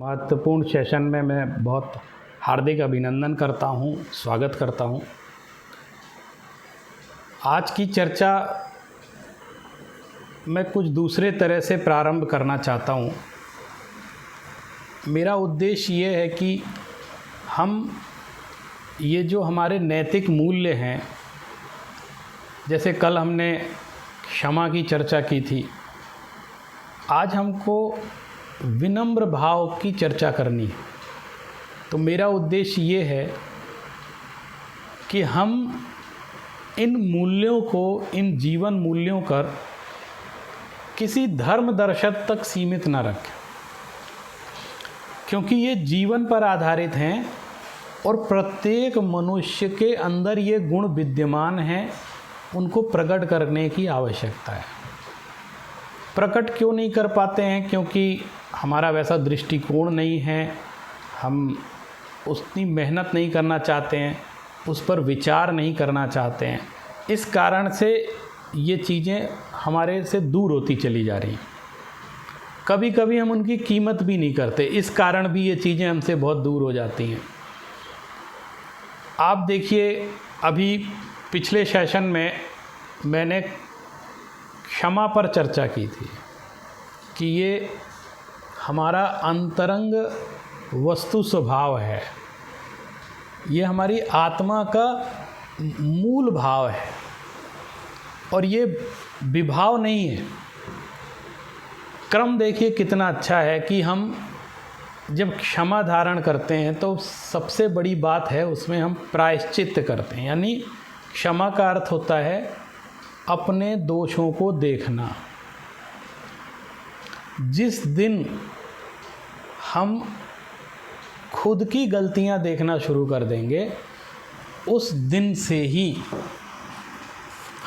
महत्वपूर्ण सेशन में मैं बहुत हार्दिक अभिनंदन करता हूं, स्वागत करता हूं। आज की चर्चा मैं कुछ दूसरे तरह से प्रारंभ करना चाहता हूं। मेरा उद्देश्य ये है कि हम ये जो हमारे नैतिक मूल्य हैं, जैसे कल हमने क्षमा की चर्चा की थी, आज हमको विनम्र भाव की चर्चा करनी है। तो मेरा उद्देश्य ये है कि हम इन मूल्यों को, इन जीवन मूल्यों पर किसी धर्म दर्शन तक सीमित ना रखें, क्योंकि ये जीवन पर आधारित हैं और प्रत्येक मनुष्य के अंदर ये गुण विद्यमान हैं, उनको प्रकट करने की आवश्यकता है। प्रकट क्यों नहीं कर पाते हैं? क्योंकि हमारा वैसा दृष्टिकोण नहीं है, हम उतनी मेहनत नहीं करना चाहते हैं, उस पर विचार नहीं करना चाहते हैं। इस कारण से ये चीज़ें हमारे से दूर होती चली जा रही हैं। कभी कभी हम उनकी कीमत भी नहीं करते, इस कारण भी ये चीज़ें हमसे बहुत दूर हो जाती हैं। आप देखिए, अभी पिछले सेशन में मैंने क्षमा पर चर्चा की थी कि ये हमारा अंतरंग वस्तु स्वभाव है, ये हमारी आत्मा का मूल भाव है और ये विभाव नहीं है। क्रम देखिए कितना अच्छा है कि हम जब क्षमा धारण करते हैं तो सबसे बड़ी बात है उसमें हम प्रायश्चित्त करते हैं। यानी क्षमा का अर्थ होता है अपने दोषों को देखना। जिस दिन हम खुद की गलतियां देखना शुरू कर देंगे, उस दिन से ही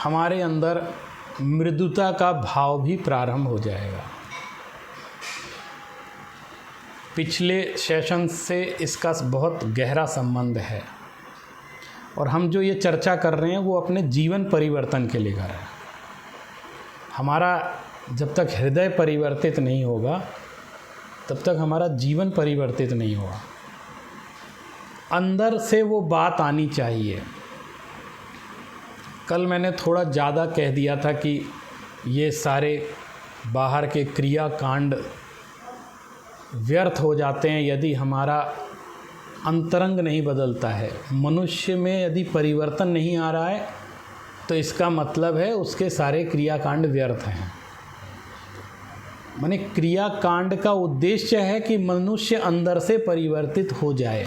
हमारे अंदर मृदुता का भाव भी प्रारंभ हो जाएगा। पिछले सेशन से इसका बहुत गहरा संबंध है और हम जो ये चर्चा कर रहे हैं वो अपने जीवन परिवर्तन के लिए कर रहे हैं। हमारा जब तक हृदय परिवर्तित नहीं होगा तब तक हमारा जीवन परिवर्तित नहीं होगा। अंदर से वो बात आनी चाहिए। कल मैंने थोड़ा ज़्यादा कह दिया था कि ये सारे बाहर के क्रियाकांड व्यर्थ हो जाते हैं यदि हमारा अंतरंग नहीं बदलता है। मनुष्य में यदि परिवर्तन नहीं आ रहा है तो इसका मतलब है उसके सारे क्रियाकांड व्यर्थ हैं। माने क्रियाकांड का उद्देश्य है कि मनुष्य अंदर से परिवर्तित हो जाए।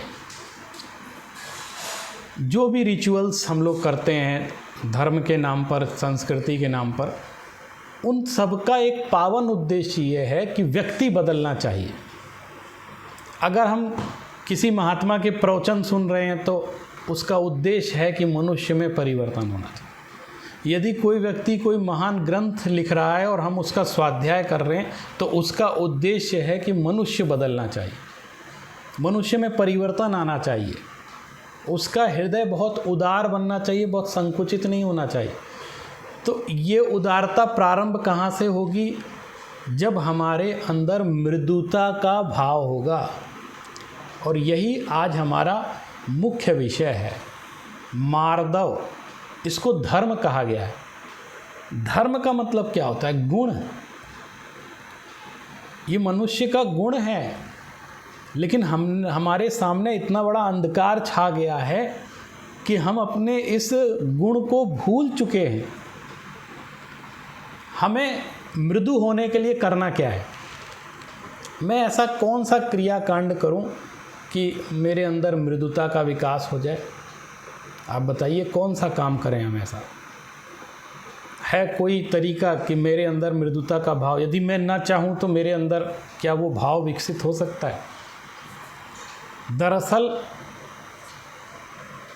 जो भी रिचुअल्स हम लोग करते हैं धर्म के नाम पर, संस्कृति के नाम पर, उन सब का एक पावन उद्देश्य ये है कि व्यक्ति बदलना चाहिए। अगर हम किसी महात्मा के प्रवचन सुन रहे हैं तो उसका उद्देश्य है कि मनुष्य में परिवर्तन होना चाहिए। यदि कोई व्यक्ति कोई महान ग्रंथ लिख रहा है और हम उसका स्वाध्याय कर रहे हैं तो उसका उद्देश्य है कि मनुष्य बदलना चाहिए, मनुष्य में परिवर्तन आना चाहिए। उसका हृदय बहुत उदार बनना चाहिए, बहुत संकुचित नहीं होना चाहिए। तो ये उदारता प्रारंभ कहाँ से होगी? जब हमारे अंदर मृदुता का भाव होगा। और यही आज हमारा मुख्य विषय है, मार्दव। इसको धर्म कहा गया है। धर्म का मतलब क्या होता है? गुण। ये मनुष्य का गुण है, लेकिन हमारे सामने इतना बड़ा अंधकार छा गया है कि हम अपने इस गुण को भूल चुके हैं। हमें मृदु होने के लिए करना क्या है? मैं ऐसा कौन सा क्रियाकांड करूं कि मेरे अंदर मृदुता का विकास हो जाए? आप बताइए, कौन सा काम करें हम ऐसा? है कोई तरीका कि मेरे अंदर मृदुता का भाव, यदि मैं ना चाहूँ तो मेरे अंदर क्या वो भाव विकसित हो सकता है? दरअसल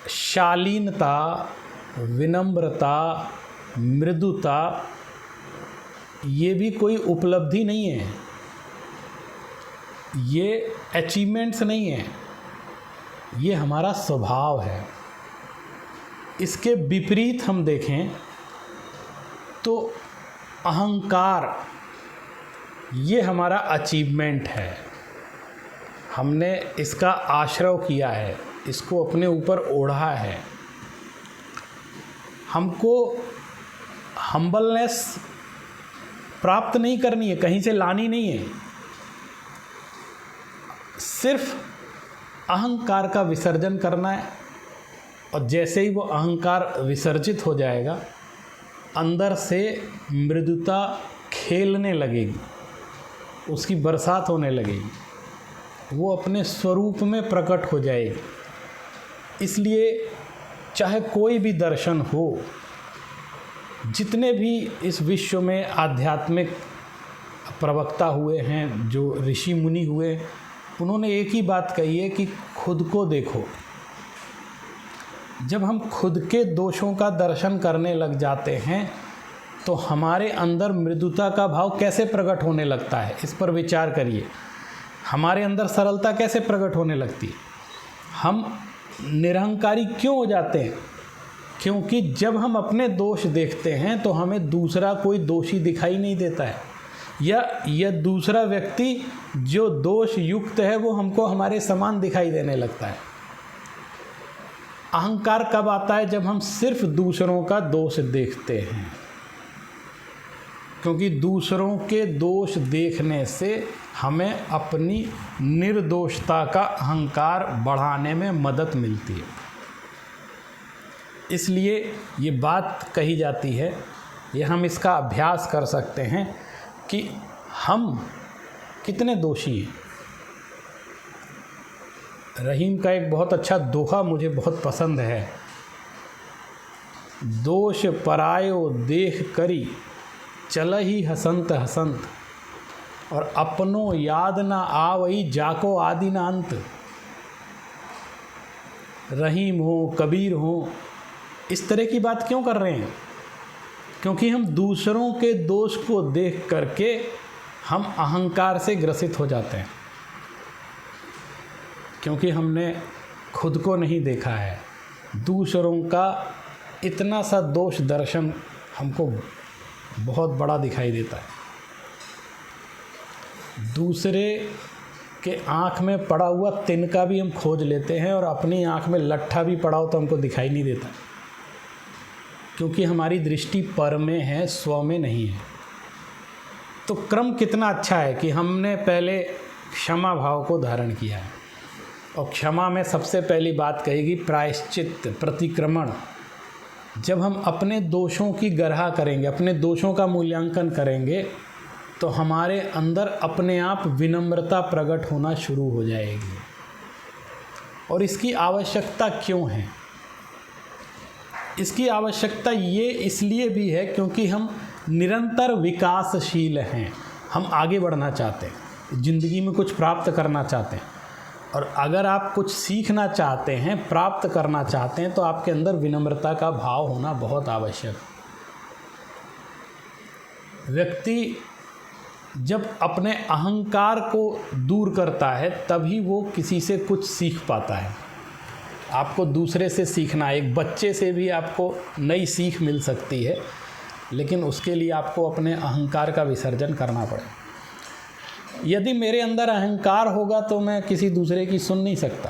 शालीनता, विनम्रता, मृदुता ये भी कोई उपलब्धि नहीं है, ये अचीवमेंट्स नहीं है, ये हमारा स्वभाव है। इसके विपरीत हम देखें तो अहंकार ये हमारा अचीवमेंट है। हमने इसका आश्रय किया है, इसको अपने ऊपर ओढ़ा है। हमको हम्बलनेस प्राप्त नहीं करनी है, कहीं से लानी नहीं है, सिर्फ अहंकार का विसर्जन करना है। और जैसे ही वो अहंकार विसर्जित हो जाएगा, अंदर से मृदुता खेलने लगेगी, उसकी बरसात होने लगेगी, वो अपने स्वरूप में प्रकट हो जाएगी। इसलिए चाहे कोई भी दर्शन हो, जितने भी इस विश्व में आध्यात्मिक प्रवक्ता हुए हैं, जो ऋषि मुनि हुए, उन्होंने एक ही बात कही है कि खुद को देखो। जब हम खुद के दोषों का दर्शन करने लग जाते हैं तो हमारे अंदर मृदुता का भाव कैसे प्रकट होने लगता है, इस पर विचार करिए। हमारे अंदर सरलता कैसे प्रकट होने लगती है? हम निरहंकारी क्यों हो जाते हैं? क्योंकि जब हम अपने दोष देखते हैं तो हमें दूसरा कोई दोषी दिखाई नहीं देता है, या यह दूसरा व्यक्ति जो दोष युक्त है वो हमको हमारे समान दिखाई देने लगता है। अहंकार कब आता है? जब हम सिर्फ दूसरों का दोष देखते हैं, क्योंकि दूसरों के दोष देखने से हमें अपनी निर्दोषता का अहंकार बढ़ाने में मदद मिलती है। इसलिए ये बात कही जाती है, ये हम इसका अभ्यास कर सकते हैं कि हम कितने दोषी हैं। रहीम का एक बहुत अच्छा दोहा मुझे बहुत पसंद है। दोष परायो देख करी चलहि हसंत हसंत, और अपनो याद ना आवई जाको आदि ना अंत। रहीम हो, कबीर हो, इस तरह की बात क्यों कर रहे हैं? क्योंकि हम दूसरों के दोष को देख करके हम अहंकार से ग्रसित हो जाते हैं, क्योंकि हमने खुद को नहीं देखा है। दूसरों का इतना सा दोष दर्शन हमको बहुत बड़ा दिखाई देता है। दूसरे के आँख में पड़ा हुआ तिनका भी हम खोज लेते हैं, और अपनी आँख में लट्ठा भी पड़ा हो तो हमको दिखाई नहीं देता, क्योंकि हमारी दृष्टि पर में है, स्व में नहीं है। तो क्रम कितना अच्छा है कि हमने पहले क्षमा भाव को धारण किया है, और क्षमा में सबसे पहली बात कहेगी प्रायश्चित, प्रतिक्रमण। जब हम अपने दोषों की गरहा करेंगे, अपने दोषों का मूल्यांकन करेंगे, तो हमारे अंदर अपने आप विनम्रता प्रकट होना शुरू हो जाएगी। और इसकी आवश्यकता क्यों है? इसकी आवश्यकता ये इसलिए भी है क्योंकि हम निरंतर विकासशील हैं, हम आगे बढ़ना चाहते हैं, ज़िंदगी में कुछ प्राप्त करना चाहते हैं। और अगर आप कुछ सीखना चाहते हैं, प्राप्त करना चाहते हैं, तो आपके अंदर विनम्रता का भाव होना बहुत आवश्यक है। व्यक्ति जब अपने अहंकार को दूर करता है तभी वो किसी से कुछ सीख पाता है। आपको दूसरे से सीखना है, एक बच्चे से भी आपको नई सीख मिल सकती है, लेकिन उसके लिए आपको अपने अहंकार का विसर्जन करना पड़ेगा। यदि मेरे अंदर अहंकार होगा तो मैं किसी दूसरे की सुन नहीं सकता।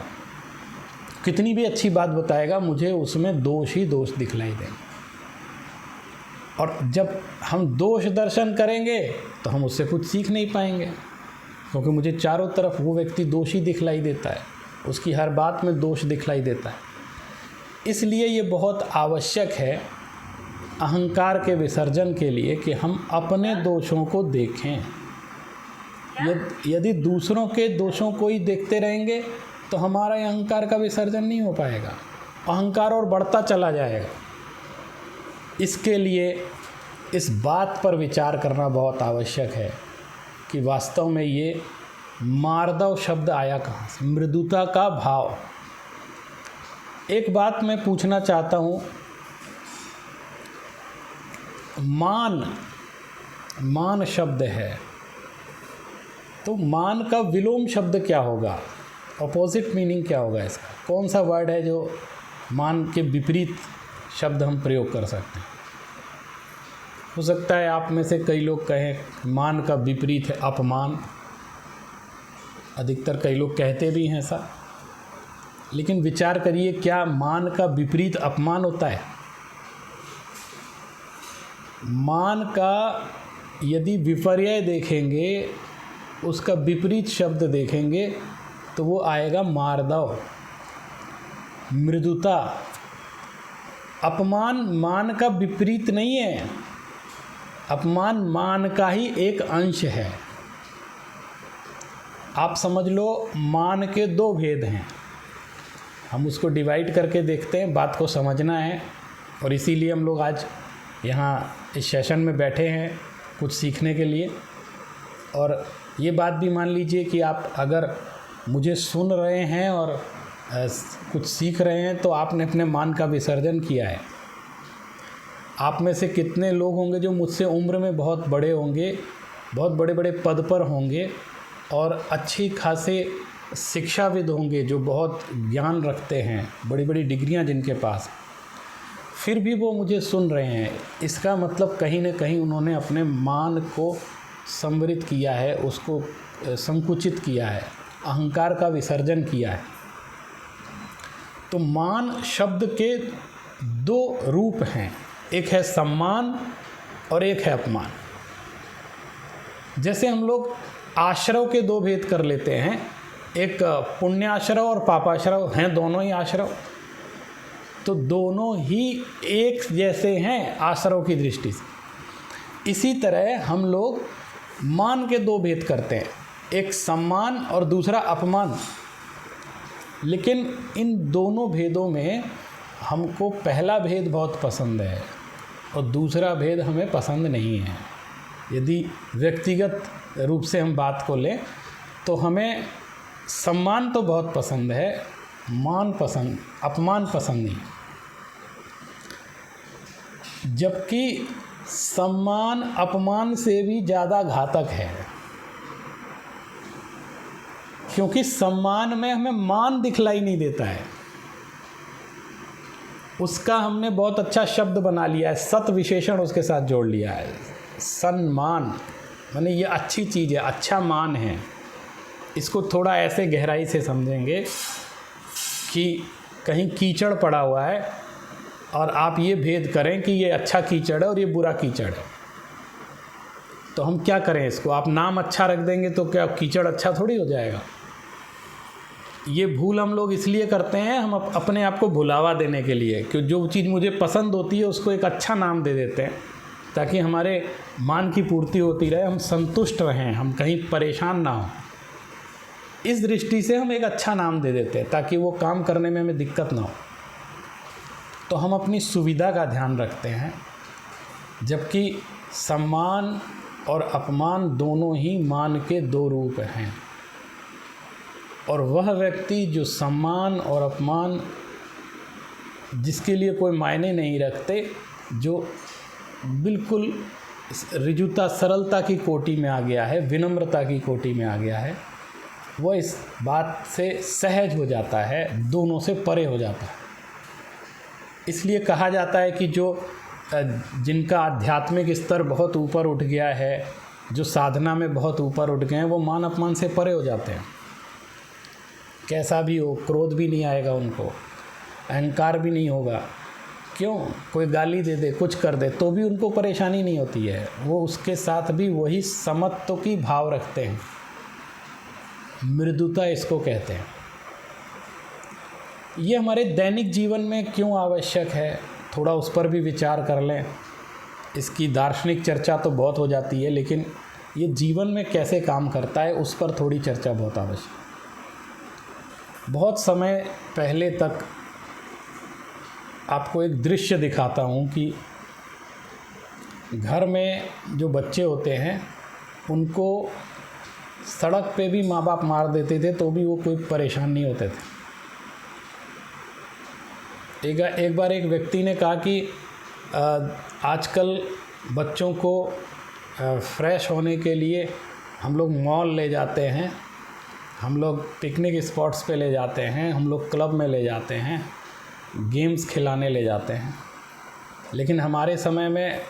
कितनी भी अच्छी बात बताएगा, मुझे उसमें दोष ही दोष दिखलाई देंगे। और जब हम दोष दर्शन करेंगे तो हम उससे कुछ सीख नहीं पाएंगे, क्योंकि मुझे चारों तरफ वो व्यक्ति दोषी दिखलाई देता है, उसकी हर बात में दोष दिखलाई देता है। इसलिए ये बहुत आवश्यक है अहंकार के विसर्जन के लिए कि हम अपने दोषों को देखें। यदि दूसरों के दोषों को ही देखते रहेंगे तो हमारा अहंकार का विसर्जन नहीं हो पाएगा, अहंकार और बढ़ता चला जाएगा। इसके लिए इस बात पर विचार करना बहुत आवश्यक है कि वास्तव में ये मार्दव शब्द आया कहाँ से, मृदुता का भाव। एक बात मैं पूछना चाहता हूँ, मान शब्द है, तो मान का विलोम शब्द क्या होगा, अपोजिट मीनिंग क्या होगा इसका? कौन सा वर्ड है जो मान के विपरीत शब्द हम प्रयोग कर सकते हैं? हो सकता है आप में से कई लोग कहें मान का विपरीत है अपमान, अधिकतर कई लोग कहते भी हैं ऐसा, लेकिन विचार करिए, क्या मान का विपरीत अपमान होता है? मान का यदि विपर्यय देखेंगे, उसका विपरीत शब्द देखेंगे, तो वो आएगा मार्दव, मृदुता। अपमान मान का विपरीत नहीं है, अपमान मान का ही एक अंश है। आप समझ लो, मान के दो भेद हैं, हम उसको डिवाइड करके देखते हैं, बात को समझना है। और इसीलिए हम लोग आज यहाँ इस सेशन में बैठे हैं कुछ सीखने के लिए। और ये बात भी मान लीजिए कि आप अगर मुझे सुन रहे हैं और कुछ सीख रहे हैं, तो आपने अपने मान का विसर्जन किया है। आप में से कितने लोग होंगे जो मुझसे उम्र में बहुत बड़े होंगे, बहुत बड़े बड़े पद पर होंगे और अच्छी खासे शिक्षाविद होंगे, जो बहुत ज्ञान रखते हैं, बड़ी बड़ी डिग्रियां जिनके पास, फिर भी वो मुझे सुन रहे हैं। इसका मतलब कहीं ना कहीं उन्होंने अपने मान को संवरित किया है, उसको संकुचित किया है, अहंकार का विसर्जन किया है। तो मान शब्द के दो रूप हैं, एक है सम्मान और एक है अपमान। जैसे हम लोग आश्रव के दो भेद कर लेते हैं, एक पुण्याश्रव और पापाश्रव हैं, दोनों ही आश्रव, तो दोनों ही एक जैसे हैं आश्रव की दृष्टि से। इसी तरह हम लोग मान के दो भेद करते हैं, एक सम्मान और दूसरा अपमान। लेकिन इन दोनों भेदों में हमको पहला भेद बहुत पसंद है और दूसरा भेद हमें पसंद नहीं है। यदि व्यक्तिगत रूप से हम बात को लें, तो हमें सम्मान तो बहुत पसंद है, अपमान पसंद नहीं। जबकि सम्मान अपमान से भी ज़्यादा घातक है, क्योंकि सम्मान में हमें मान दिखलाई नहीं देता है, उसका हमने बहुत अच्छा शब्द बना लिया है, सत विशेषण उसके साथ जोड़ लिया है। सम्मान माने ये अच्छी चीज़ है, अच्छा मान है। इसको थोड़ा ऐसे गहराई से समझेंगे कि कहीं कीचड़ पड़ा हुआ है और आप ये भेद करें कि ये अच्छा कीचड़ है और ये बुरा कीचड़ है, तो हम क्या करें इसको? आप नाम अच्छा रख देंगे तो क्या कीचड़ अच्छा थोड़ी हो जाएगा? ये भूल हम लोग इसलिए करते हैं, हम अपने आप को भुलावा देने के लिए, कि जो चीज़ मुझे पसंद होती है उसको एक अच्छा नाम दे देते हैं, ताकि हमारे मान की पूर्ति होती रहे, हम संतुष्ट रहें, हम कहीं परेशान ना हो। इस दृष्टि से हम एक अच्छा नाम दे देते हैं ताकि वो काम करने में हमें दिक्कत ना हो। तो हम अपनी सुविधा का ध्यान रखते हैं, जबकि सम्मान और अपमान दोनों ही मान के दो रूप हैं। और वह व्यक्ति जो सम्मान और अपमान, जिसके लिए कोई मायने नहीं रखते, जो बिल्कुल ऋजुता सरलता की कोटि में आ गया है, विनम्रता की कोटि में आ गया है, वह इस बात से सहज हो जाता है, दोनों से परे हो जाता है। इसलिए कहा जाता है कि जो जिनका आध्यात्मिक स्तर बहुत ऊपर उठ गया है, जो साधना में बहुत ऊपर उठ गए हैं, वो मान अपमान से परे हो जाते हैं। कैसा भी हो, क्रोध भी नहीं आएगा उनको, अहंकार भी नहीं होगा। क्यों? कोई गाली दे दे, कुछ कर दे, तो भी उनको परेशानी नहीं होती है, वो उसके साथ भी वही समत्व की भाव रखते हैं। मृदुता इसको कहते हैं। ये हमारे दैनिक जीवन में क्यों आवश्यक है, थोड़ा उस पर भी विचार कर लें। इसकी दार्शनिक चर्चा तो बहुत हो जाती है, लेकिन ये जीवन में कैसे काम करता है उस पर थोड़ी चर्चा बहुत आवश्यक है। बहुत समय पहले तक आपको एक दृश्य दिखाता हूँ कि घर में जो बच्चे होते हैं उनको सड़क पे भी माँ बाप मार देते थे तो भी वो कोई परेशान नहीं होते थे। एक बार एक व्यक्ति ने कहा कि आजकल बच्चों को फ्रेश होने के लिए हम लोग मॉल ले जाते हैं, हम लोग पिकनिक स्पॉट्स पे ले जाते हैं, हम लोग क्लब में ले जाते हैं, गेम्स खिलाने ले जाते हैं, लेकिन हमारे समय में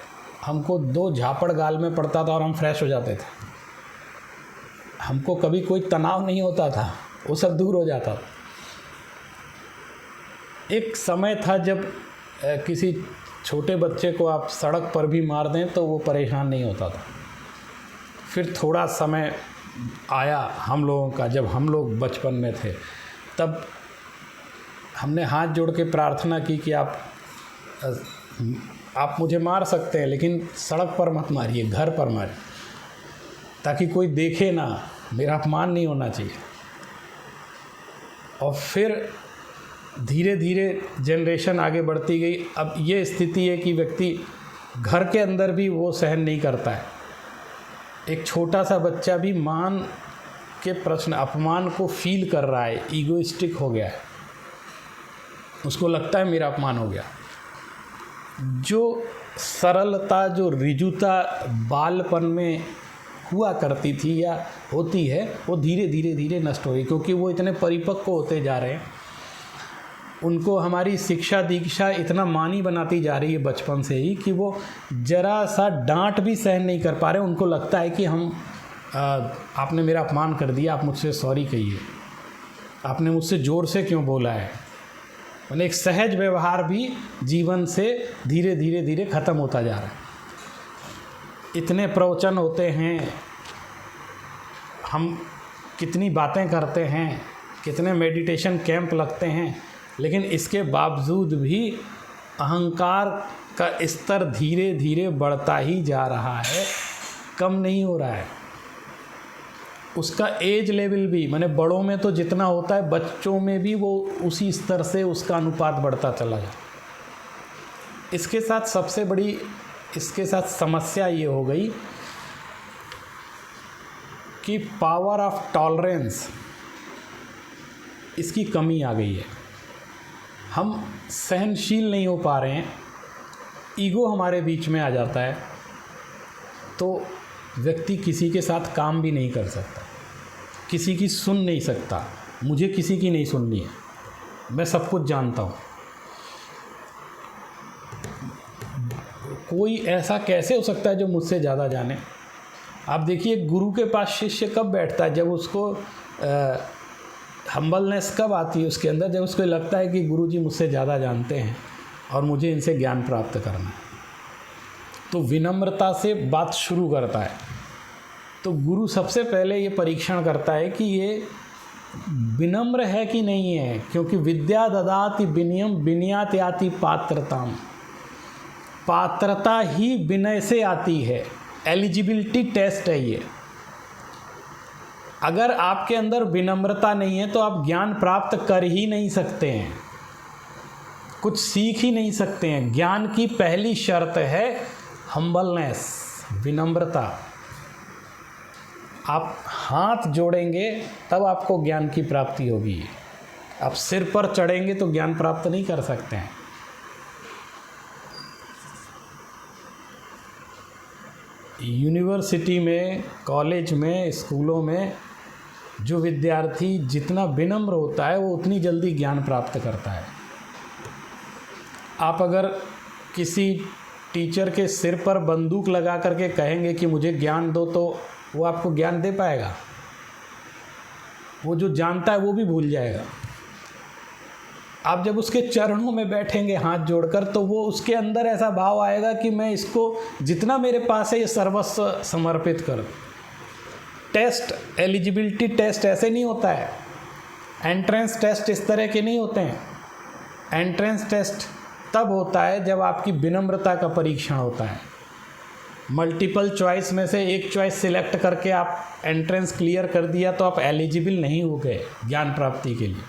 हमको 2 झापड़ गाल में पड़ता था और हम फ्रेश हो जाते थे। हमको कभी कोई तनाव नहीं होता था, वो सब दूर हो जाता था। एक समय था जब किसी छोटे बच्चे को आप सड़क पर भी मार दें तो वो परेशान नहीं होता था। फिर थोड़ा समय आया हम लोगों का, जब हम लोग बचपन में थे, तब हमने हाथ जोड़ के प्रार्थना की कि आप मुझे मार सकते हैं लेकिन सड़क पर मत मारिए, घर पर मारिए, ताकि कोई देखे ना, मेरा अपमान नहीं होना चाहिए। और फिर धीरे धीरे जनरेशन आगे बढ़ती गई। अब ये स्थिति है कि व्यक्ति घर के अंदर भी वो सहन नहीं करता है। एक छोटा सा बच्चा भी मान के प्रश्न अपमान को फील कर रहा है, ईगोइस्टिक हो गया है, उसको लगता है मेरा अपमान हो गया। जो सरलता, जो रिजुता बालपन में हुआ करती थी या होती है, वो धीरे धीरे धीरे नष्ट हो रही, क्योंकि वो इतने परिपक्व होते जा रहे हैं। उनको हमारी शिक्षा दीक्षा इतना मानी बनाती जा रही है बचपन से ही कि वो जरा सा डांट भी सहन नहीं कर पा रहे। उनको लगता है कि आपने मेरा अपमान कर दिया, आप मुझसे सॉरी कहिए, आपने मुझसे ज़ोर से क्यों बोला है। मतलब एक सहज व्यवहार भी जीवन से धीरे धीरे धीरे ख़त्म होता जा रहा है। इतने प्रवचन होते हैं, हम कितनी बातें करते हैं, कितने मेडिटेशन कैंप लगते हैं, लेकिन इसके बावजूद भी अहंकार का स्तर धीरे धीरे बढ़ता ही जा रहा है, कम नहीं हो रहा है। उसका एज लेवल भी, माने बड़ों में तो जितना होता है, बच्चों में भी वो उसी स्तर से उसका अनुपात बढ़ता चला जाए। इसके साथ सबसे बड़ी समस्या ये हो गई कि पावर ऑफ टॉलरेंस, इसकी कमी आ गई है। हम सहनशील नहीं हो पा रहे हैं, ईगो हमारे बीच में आ जाता है, तो व्यक्ति किसी के साथ काम भी नहीं कर सकता, किसी की सुन नहीं सकता। मुझे किसी की नहीं सुननी है, मैं सब कुछ जानता हूँ। कोई ऐसा कैसे हो सकता है जो मुझसे ज़्यादा जाने। आप देखिए, गुरु के पास शिष्य कब बैठता है? जब उसको हम्बलनेस कब आती है उसके अंदर? जब उसको लगता है कि गुरु जी मुझसे ज़्यादा जानते हैं और मुझे इनसे ज्ञान प्राप्त करना है, तो विनम्रता से बात शुरू करता है। तो गुरु सबसे पहले ये परीक्षण करता है कि ये विनम्र है कि नहीं है, क्योंकि विद्या ददाति विनयम विनयात याति पात्रताम। पात्रता ही विनय से आती है, एलिजिबिलिटी टेस्ट है ये। अगर आपके अंदर विनम्रता नहीं है तो आप ज्ञान प्राप्त कर ही नहीं सकते हैं, कुछ सीख ही नहीं सकते हैं। ज्ञान की पहली शर्त है हम्बलनेस, विनम्रता। आप हाथ जोड़ेंगे तब आपको ज्ञान की प्राप्ति होगी। आप सिर पर चढ़ेंगे तो ज्ञान प्राप्त नहीं कर सकते हैं। यूनिवर्सिटी में, कॉलेज में, स्कूलों में जो विद्यार्थी जितना विनम्र होता है वो उतनी जल्दी ज्ञान प्राप्त करता है। आप अगर किसी टीचर के सिर पर बंदूक लगा करके कहेंगे कि मुझे ज्ञान दो, तो वो आपको ज्ञान दे पाएगा? वो जो जानता है वो भी भूल जाएगा। आप जब उसके चरणों में बैठेंगे हाथ जोड़कर, तो वो उसके अंदर ऐसा भाव आएगा कि मैं इसको जितना मेरे पास है ये सर्वस्व समर्पित कर। टेस्ट, एलिजिबिलिटी टेस्ट ऐसे नहीं होता है। एंट्रेंस टेस्ट इस तरह के नहीं होते हैं। एंट्रेंस टेस्ट तब होता है जब आपकी विनम्रता का परीक्षण होता है। मल्टीपल चॉइस में से एक चॉइस सिलेक्ट करके आप एंट्रेंस क्लियर कर दिया तो आप एलिजिबल नहीं हो गए ज्ञान प्राप्ति के लिए।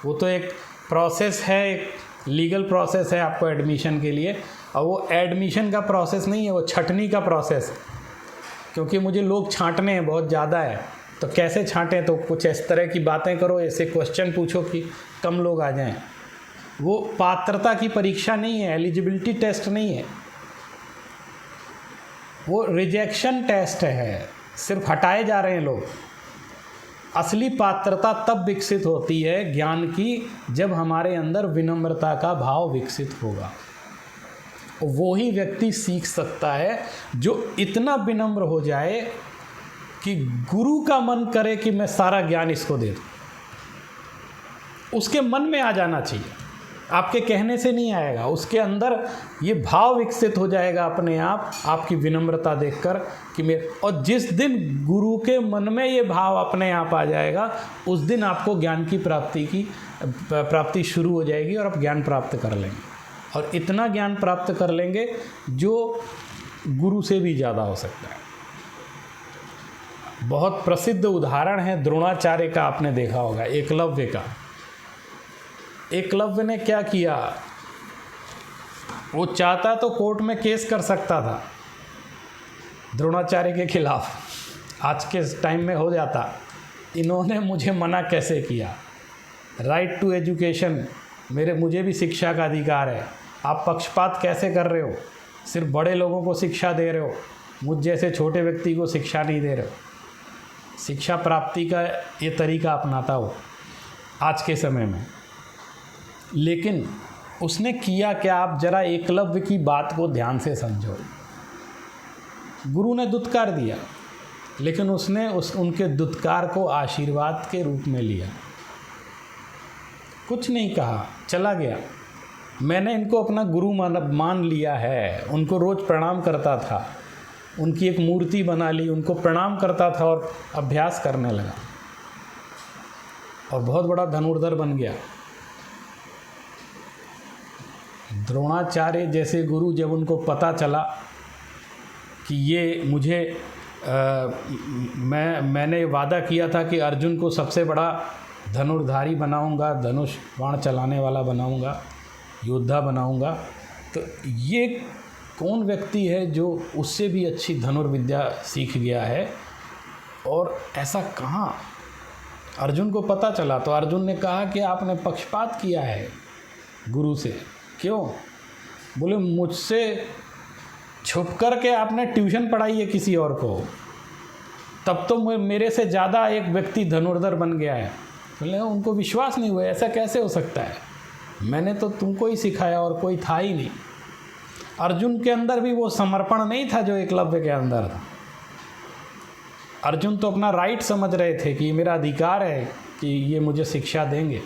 वो तो एक प्रोसेस है, एक लीगल प्रोसेस है आपको एडमिशन के लिए, और वो एडमिशन का प्रोसेस नहीं है, वो छँटनी का प्रोसेस है। क्योंकि मुझे लोग छांटने हैं बहुत ज़्यादा है, तो कैसे छांटें? तो कुछ इस तरह की बातें करो, ऐसे क्वेश्चन पूछो कि कम लोग आ जाएं। वो पात्रता की परीक्षा नहीं है, एलिजिबिलिटी टेस्ट नहीं है, वो रिजेक्शन टेस्ट है। सिर्फ हटाए जा रहे हैं लोग। असली पात्रता तब विकसित होती है ज्ञान की, जब हमारे अंदर विनम्रता का भाव विकसित होगा। वो ही व्यक्ति सीख सकता है जो इतना विनम्र हो जाए कि गुरु का मन करे कि मैं सारा ज्ञान इसको दे दूँ, उसके मन में आ जाना चाहिए, आपके कहने से नहीं आएगा, उसके अंदर ये भाव विकसित हो जाएगा अपने आप, आपकी विनम्रता देखकर कि मेरे, और जिस दिन गुरु के मन में ये भाव अपने आप आ जाएगा, उस दिन आपको ज्ञान की प्राप्ति शुरू हो जाएगी और आप ज्ञान प्राप्त कर लेंगे, और इतना ज्ञान प्राप्त कर लेंगे जो गुरु से भी ज़्यादा हो सकता है। बहुत प्रसिद्ध उदाहरण है द्रोणाचार्य का, आपने देखा होगा, एकलव्य का। एकलव्य ने क्या किया, वो चाहता तो कोर्ट में केस कर सकता था द्रोणाचार्य के खिलाफ, आज के टाइम में हो जाता, इन्होंने मुझे मना कैसे किया, राइट टू एजुकेशन, मुझे भी शिक्षा का अधिकार है, आप पक्षपात कैसे कर रहे हो, सिर्फ बड़े लोगों को शिक्षा दे रहे हो, मुझ जैसे छोटे व्यक्ति को शिक्षा नहीं दे रहे हो। शिक्षा प्राप्ति का ये तरीका अपनाता हो आज के समय में। लेकिन उसने किया क्या, आप जरा एकलव्य की बात को ध्यान से समझो। गुरु ने दुत्कार दिया, लेकिन उसने उनके दुत्कार को आशीर्वाद के रूप में लिया, कुछ नहीं कहा, चला गया। मैंने इनको अपना गुरु मान लिया है, उनको रोज़ प्रणाम करता था, उनकी एक मूर्ति बना ली, उनको प्रणाम करता था और अभ्यास करने लगा, और बहुत बड़ा धनुर्धर बन गया। द्रोणाचार्य जैसे गुरु, जब उनको पता चला कि ये मुझे मैंने वादा किया था कि अर्जुन को सबसे बड़ा धनुर्धारी बनाऊंगा, धनुष बाण चलाने वाला बनाऊंगा, योद्धा बनाऊंगा, तो ये कौन व्यक्ति है जो उससे भी अच्छी धनुर्विद्या सीख गया है, और ऐसा कहाँ। अर्जुन को पता चला तो अर्जुन ने कहा कि आपने पक्षपात किया है गुरु से। क्यों? बोले मुझसे छुप कर के आपने ट्यूशन पढ़ाई है किसी और को, तब तो मेरे से ज़्यादा एक व्यक्ति धनुर्धर बन गया है। बोले उनको विश्वास नहीं हुआ, ऐसा कैसे हो सकता है, मैंने तो तुमको ही सिखाया और कोई था ही नहीं। अर्जुन के अंदर भी वो समर्पण नहीं था जो एकलव्य के अंदर था। अर्जुन तो अपना राइट समझ रहे थे कि मेरा अधिकार है कि ये मुझे शिक्षा देंगे।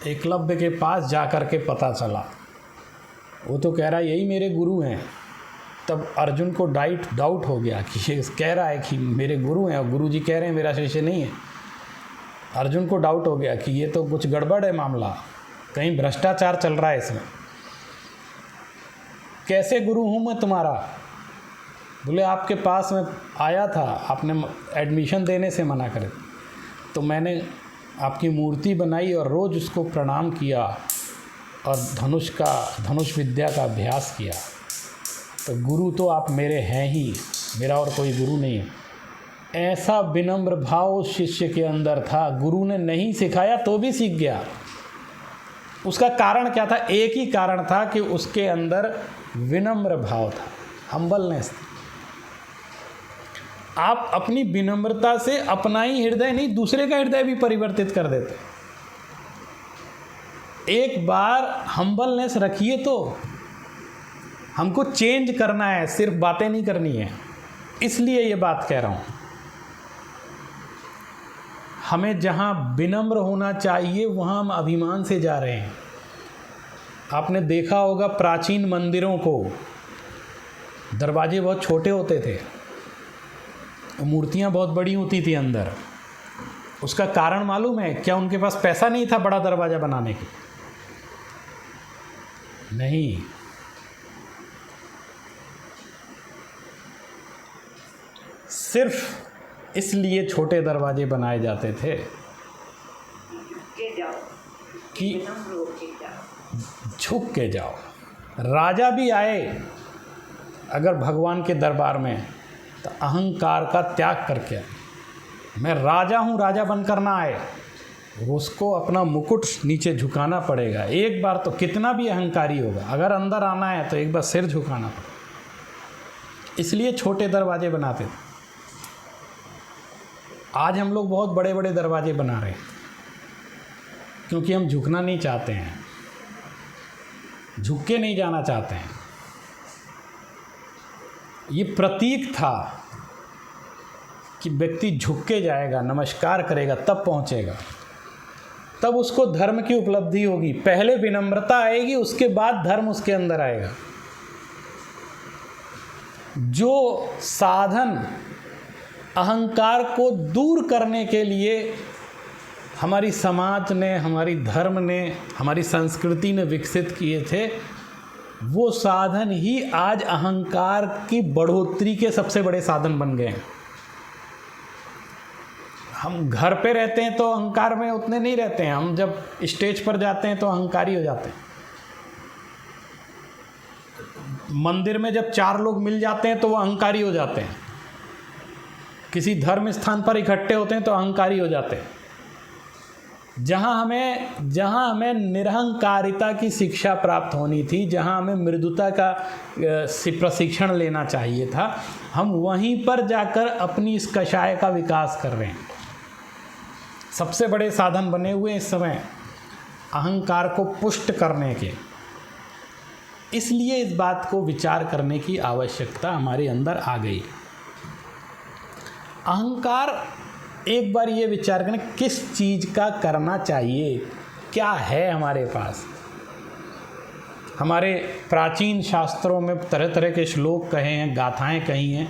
एकलव्य के पास जा कर के पता चला, वो तो कह रहा है यही मेरे गुरु हैं। तब अर्जुन को डाउट हो गया कि ये कह रहा है कि मेरे गुरु हैं और गुरु जी कह रहे हैं मेरा शिष्य नहीं है। अर्जुन को डाउट हो गया कि ये तो कुछ गड़बड़ है मामला, कहीं भ्रष्टाचार चल रहा है इसमें। कैसे गुरु हूँ मैं तुम्हारा? बोले आपके पास में आया था, आपने एडमिशन देने से मना करे, तो मैंने आपकी मूर्ति बनाई और रोज़ उसको प्रणाम किया और धनुष विद्या का अभ्यास किया। तो गुरु तो आप मेरे हैं ही, मेरा और कोई गुरु नहीं है। ऐसा विनम्र भाव उस शिष्य के अंदर था, गुरु ने नहीं सिखाया तो भी सीख गया। उसका कारण क्या था? एक ही कारण था कि उसके अंदर विनम्र भाव था, हम्बलनेस। आप अपनी विनम्रता से अपना ही हृदय नहीं, दूसरे का हृदय भी परिवर्तित कर देते। एक बार हम्बलनेस रखिए तो हमको चेंज करना है, सिर्फ बातें नहीं करनी है। इसलिए ये बात कह रहा हूँ, हमें जहाँ विनम्र होना चाहिए वहाँ हम अभिमान से जा रहे हैं। आपने देखा होगा प्राचीन मंदिरों को दरवाजे बहुत छोटे होते थे, मूर्तियाँ बहुत बड़ी होती थी अंदर। उसका कारण मालूम है क्या? उनके पास पैसा नहीं था बड़ा दरवाज़ा बनाने के, नहीं, सिर्फ इसलिए छोटे दरवाजे बनाए जाते थे कि झुक के जाओ। राजा भी आए अगर भगवान के दरबार में तो अहंकार का त्याग करके आए। मैं राजा हूँ, राजा बनकर ना आए, उसको अपना मुकुट नीचे झुकाना पड़ेगा। एक बार तो कितना भी अहंकारी होगा, अगर अंदर आना है तो एक बार सिर झुकाना पड़ेगा। इसलिए छोटे दरवाजे बनाते थे। आज हम लोग बहुत बड़े बड़े दरवाजे बना रहे हैं क्योंकि हम झुकना नहीं चाहते हैं, झुक के नहीं जाना चाहते हैं। ये प्रतीक था कि व्यक्ति झुक के जाएगा, नमस्कार करेगा, तब पहुँचेगा, तब उसको धर्म की उपलब्धि होगी। पहले विनम्रता आएगी, उसके बाद धर्म उसके अंदर आएगा। जो साधन अहंकार को दूर करने के लिए हमारी समाज ने, हमारी धर्म ने, हमारी संस्कृति ने विकसित किए थे, वो साधन ही आज अहंकार की बढ़ोतरी के सबसे बड़े साधन बन गए हैं। हम घर पे रहते हैं तो अहंकार में उतने नहीं रहते हैं, हम जब स्टेज पर जाते हैं तो अहंकारी हो जाते हैं। मंदिर में जब 4 लोग मिल जाते हैं तो वो अहंकारी हो जाते हैं। किसी धर्म स्थान पर इकट्ठे होते हैं तो अहंकारी हो जाते हैं। जहाँ हमें निरहंकारिता की शिक्षा प्राप्त होनी थी, जहाँ हमें मृदुता का प्रशिक्षण लेना चाहिए था, हम वहीं पर जाकर अपनी इस कषाय का विकास कर रहे हैं। सबसे बड़े साधन बने हुए इस समय अहंकार को पुष्ट करने के। इसलिए इस बात को विचार करने की आवश्यकता हमारे अंदर आ गई। अहंकार, एक बार ये विचार करें किस चीज़ का करना चाहिए, क्या है हमारे पास। हमारे प्राचीन शास्त्रों में तरह तरह के श्लोक कहे हैं, गाथाएं कही हैं।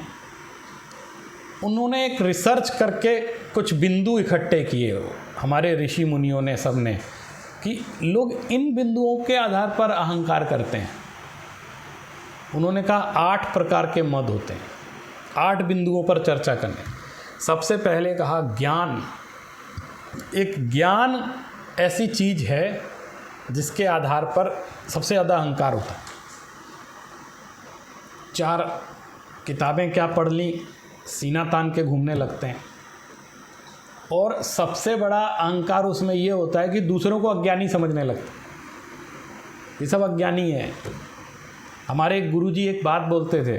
उन्होंने एक रिसर्च करके कुछ बिंदु इकट्ठे किए, हमारे ऋषि मुनियों ने, सब ने, कि लोग इन बिंदुओं के आधार पर अहंकार करते हैं। उन्होंने कहा 8 प्रकार के मद होते हैं, 8 बिंदुओं पर चर्चा करने। सबसे पहले कहा ज्ञान। एक ज्ञान ऐसी चीज़ है जिसके आधार पर सबसे ज़्यादा अहंकार होता है। 4 किताबें क्या पढ़ ली, सीना तान के घूमने लगते हैं। और सबसे बड़ा अहंकार उसमें ये होता है कि दूसरों को अज्ञानी समझने लगते हैं। ये सब अज्ञानी है। हमारे गुरुजी एक बात बोलते थे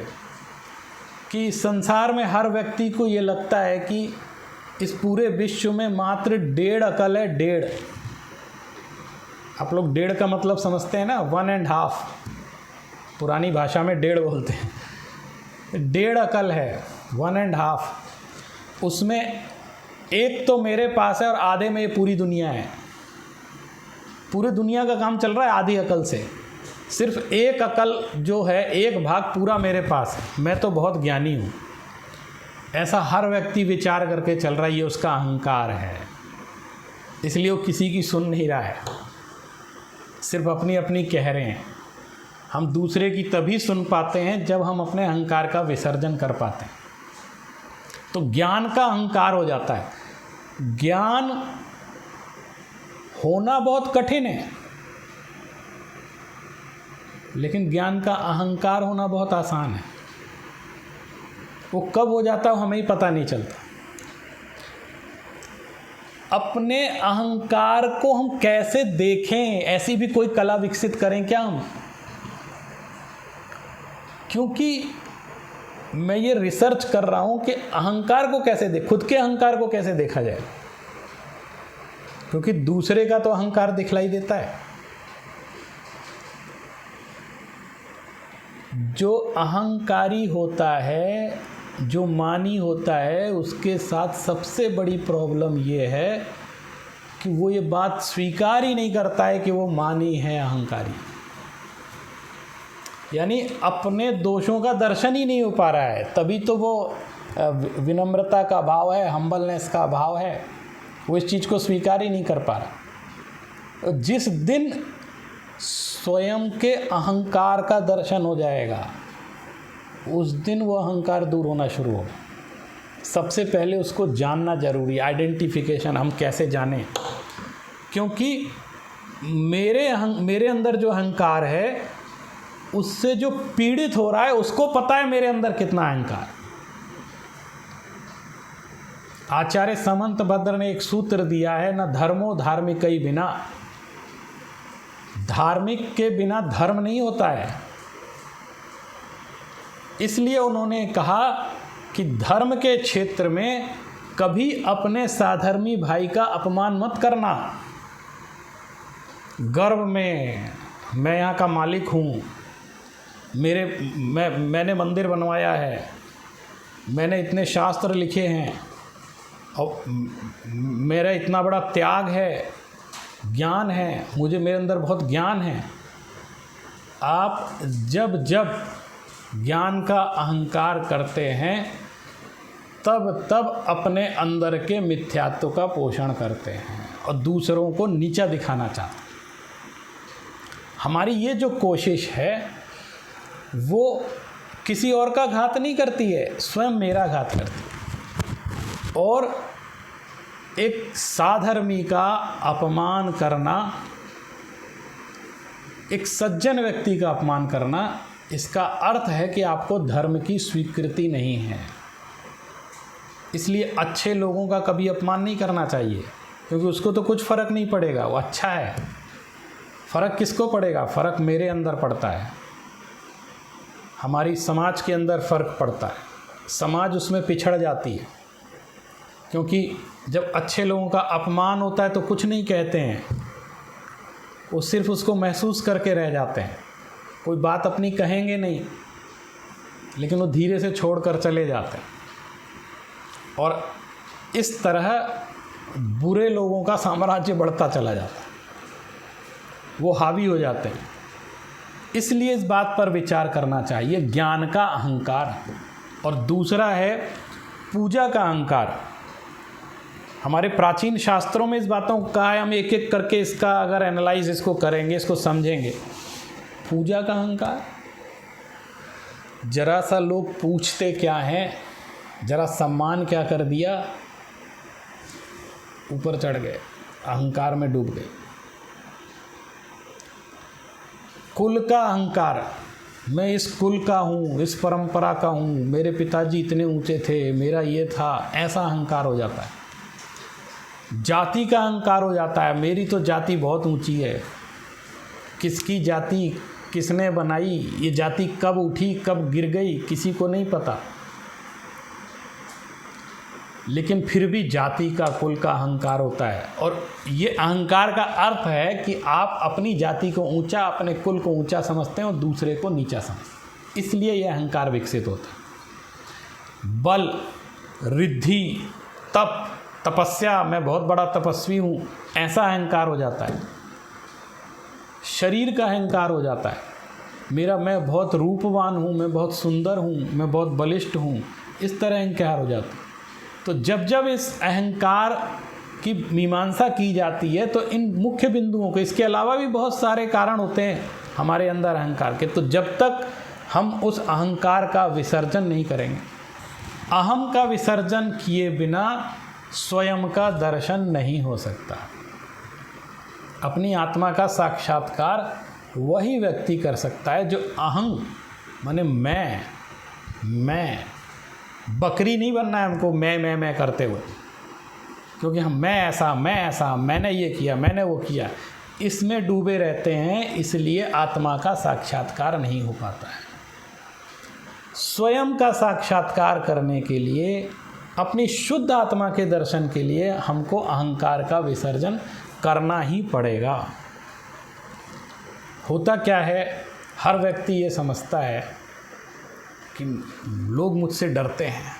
कि संसार में हर व्यक्ति को ये लगता है कि इस पूरे विश्व में मात्र 1.5 अकल है। 1.5, आप लोग 1.5 का मतलब समझते हैं ना, 1.5। पुरानी भाषा में 1.5 बोलते हैं। 1.5 अकल है, 1.5। उसमें एक तो मेरे पास है और आधे में ये पूरी दुनिया है। पूरी दुनिया का काम चल रहा है आधी अकल से। सिर्फ 1 अकल जो है, 1 भाग पूरा मेरे पास है, मैं तो बहुत ज्ञानी हूँ। ऐसा हर व्यक्ति विचार करके चल रहा है, ये उसका अहंकार है। इसलिए वो किसी की सुन नहीं रहा है, सिर्फ अपनी अपनी कह रहे हैं। हम दूसरे की तभी सुन पाते हैं जब हम अपने अहंकार का विसर्जन कर पाते हैं। तो ज्ञान का अहंकार हो जाता है। ज्ञान होना बहुत कठिन है, लेकिन ज्ञान का अहंकार होना बहुत आसान है। वो कब हो जाता है हमें ही पता नहीं चलता। अपने अहंकार को हम कैसे देखें, ऐसी भी कोई कला विकसित करें क्या हम? क्योंकि मैं ये रिसर्च कर रहा हूं कि अहंकार को कैसे खुद के अहंकार को कैसे देखा जाए, क्योंकि दूसरे का तो अहंकार दिखलाई देता है। जो अहंकारी होता है, जो मानी होता है, उसके साथ सबसे बड़ी प्रॉब्लम ये है कि वो ये बात स्वीकार ही नहीं करता है कि वो मानी है, अहंकारी। यानी अपने दोषों का दर्शन ही नहीं हो पा रहा है। तभी तो वो विनम्रता का भाव है, हम्बलनेस का भाव है, वो इस चीज़ को स्वीकार ही नहीं कर पा रहा। जिस दिन स्वयं के अहंकार का दर्शन हो जाएगा, उस दिन वो अहंकार दूर होना शुरू होगा। सबसे पहले उसको जानना जरूरी है, आइडेंटिफिकेशन। हम कैसे जानें? क्योंकि मेरे अंदर जो अहंकार है, उससे जो पीड़ित हो रहा है उसको पता है मेरे अंदर कितना अहंकार। आचार्य समंत भद्र ने एक सूत्र दिया है, न धर्मो धार्मिकई बिना। धार्मिक के बिना धर्म नहीं होता है। इसलिए उन्होंने कहा कि धर्म के क्षेत्र में कभी अपने साधर्मी भाई का अपमान मत करना। गर्व में मैं यहाँ का मालिक हूँ, मैंने मंदिर बनवाया है, मैंने इतने शास्त्र लिखे हैं, और मेरा इतना बड़ा त्याग है, ज्ञान है, मुझे मेरे अंदर बहुत ज्ञान है। आप जब जब ज्ञान का अहंकार करते हैं तब तब अपने अंदर के मिथ्यात्व का पोषण करते हैं और दूसरों को नीचा दिखाना चाहते हैं। हमारी ये जो कोशिश है वो किसी और का घात नहीं करती है, स्वयं मेरा घात करती है। और एक साधर्मी का अपमान करना, एक सज्जन व्यक्ति का अपमान करना, इसका अर्थ है कि आपको धर्म की स्वीकृति नहीं है। इसलिए अच्छे लोगों का कभी अपमान नहीं करना चाहिए, क्योंकि उसको तो कुछ फ़र्क नहीं पड़ेगा, वो अच्छा है। फ़र्क किसको पड़ेगा? फ़र्क मेरे अंदर पड़ता है, हमारी समाज के अंदर फ़र्क पड़ता है। समाज उसमें पिछड़ जाती है, क्योंकि जब अच्छे लोगों का अपमान होता है तो कुछ नहीं कहते हैं, वो सिर्फ उसको महसूस करके रह जाते हैं, कोई बात अपनी कहेंगे नहीं, लेकिन वो धीरे से छोड़ कर चले जाते हैं। और इस तरह बुरे लोगों का साम्राज्य बढ़ता चला जाता है, वो हावी हो जाते हैं। इसलिए इस बात पर विचार करना चाहिए, ज्ञान का अहंकार। और दूसरा है पूजा का अहंकार। हमारे प्राचीन शास्त्रों में इस बातों को कहा है, हम एक एक करके इसका अगर एनालाइज इसको करेंगे, इसको समझेंगे। पूजा का अहंकार, जरा सा लोग पूछते क्या हैं, जरा सम्मान क्या कर दिया, ऊपर चढ़ गए, अहंकार में डूब गए। कुल का अहंकार, मैं इस कुल का हूँ, इस परंपरा का हूँ, मेरे पिताजी इतने ऊंचे थे, मेरा ये था, ऐसा अहंकार हो जाता है। जाति का अहंकार हो जाता है, मेरी तो जाति बहुत ऊंची है। किसकी जाति किसने बनाई, ये जाति कब उठी कब गिर गई किसी को नहीं पता, लेकिन फिर भी जाति का कुल का अहंकार होता है। और ये अहंकार का अर्थ है कि आप अपनी जाति को ऊंचा, अपने कुल को ऊंचा समझते हैं और दूसरे को नीचा समझते हैं, इसलिए यह अहंकार विकसित होता है। बल, रिद्धि, तप, तपस्या, मैं बहुत बड़ा तपस्वी हूँ, ऐसा अहंकार हो जाता है। शरीर का अहंकार हो जाता है, मैं बहुत रूपवान हूँ, मैं बहुत सुंदर हूँ, मैं बहुत बलिष्ठ हूँ, इस तरह अहंकार हो जाता है। तो जब जब इस अहंकार की मीमांसा की जाती है तो इन मुख्य बिंदुओं को, इसके अलावा भी बहुत सारे कारण होते हैं हमारे अंदर अहंकार के, तो जब तक हम उस अहंकार का विसर्जन नहीं करेंगे, अहम का विसर्जन किए बिना स्वयं का दर्शन नहीं हो सकता। अपनी आत्मा का साक्षात्कार वही व्यक्ति कर सकता है जो अहं माने मैं, बकरी नहीं बनना है हमको मैं करते हुए, क्योंकि हम मैं ऐसा, मैंने ये किया, मैंने वो किया, इसमें डूबे रहते हैं, इसलिए आत्मा का साक्षात्कार नहीं हो पाता है। स्वयं का साक्षात्कार करने के लिए, अपनी शुद्ध आत्मा के दर्शन के लिए हमको अहंकार का विसर्जन करना ही पड़ेगा। होता क्या है, हर व्यक्ति ये समझता है कि लोग मुझसे डरते हैं,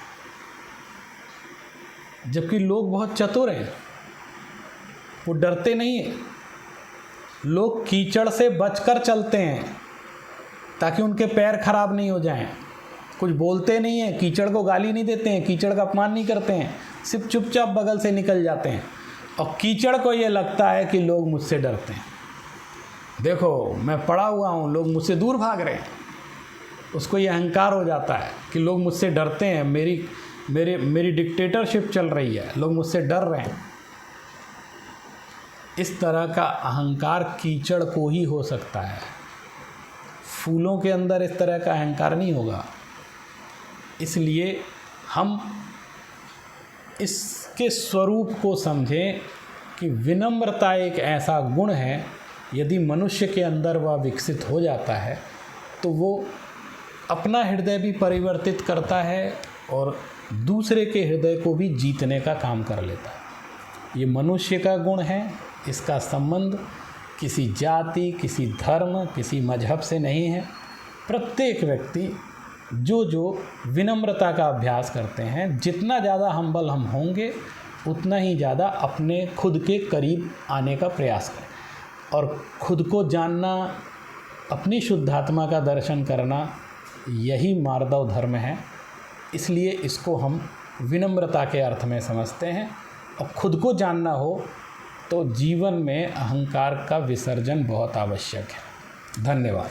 जबकि लोग बहुत चतुर हैं, वो डरते नहीं हैं। लोग कीचड़ से बचकर चलते हैं ताकि उनके पैर खराब नहीं हो जाएं। कुछ बोलते नहीं हैं, कीचड़ को गाली नहीं देते हैं, कीचड़ का अपमान नहीं करते हैं, सिर्फ चुपचाप बगल से निकल जाते हैं। और कीचड़ को ये लगता है कि लोग मुझसे डरते हैं, देखो मैं पड़ा हुआ हूँ, लोग मुझसे दूर भाग रहे हैं। उसको ये अहंकार हो जाता है कि लोग मुझसे डरते हैं, मेरी डिक्टेटरशिप चल रही है, लोग मुझसे डर रहे हैं। इस तरह का अहंकार कीचड़ को ही हो सकता है, फूलों के अंदर इस तरह का अहंकार नहीं होगा। इसलिए हम इसके स्वरूप को समझें कि विनम्रता एक ऐसा गुण है, यदि मनुष्य के अंदर वह विकसित हो जाता है तो वो अपना हृदय भी परिवर्तित करता है और दूसरे के हृदय को भी जीतने का काम कर लेता है। ये मनुष्य का गुण है, इसका संबंध किसी जाति, किसी धर्म, किसी मजहब से नहीं है। प्रत्येक व्यक्ति जो विनम्रता का अभ्यास करते हैं, जितना ज़्यादा हम्बल हम होंगे उतना ही ज़्यादा अपने खुद के करीब आने का प्रयास करें। और खुद को जानना, अपनी शुद्धात्मा का दर्शन करना, यही मार्दव धर्म है। इसलिए इसको हम विनम्रता के अर्थ में समझते हैं। और खुद को जानना हो तो जीवन में अहंकार का विसर्जन बहुत आवश्यक है। धन्यवाद।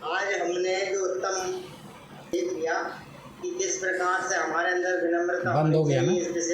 आज हमने जो उत्तम देख लिया कि किस प्रकार से हमारे अंदर विनम्रता बंद हो होनी गया ना? चाहिए, इस विषय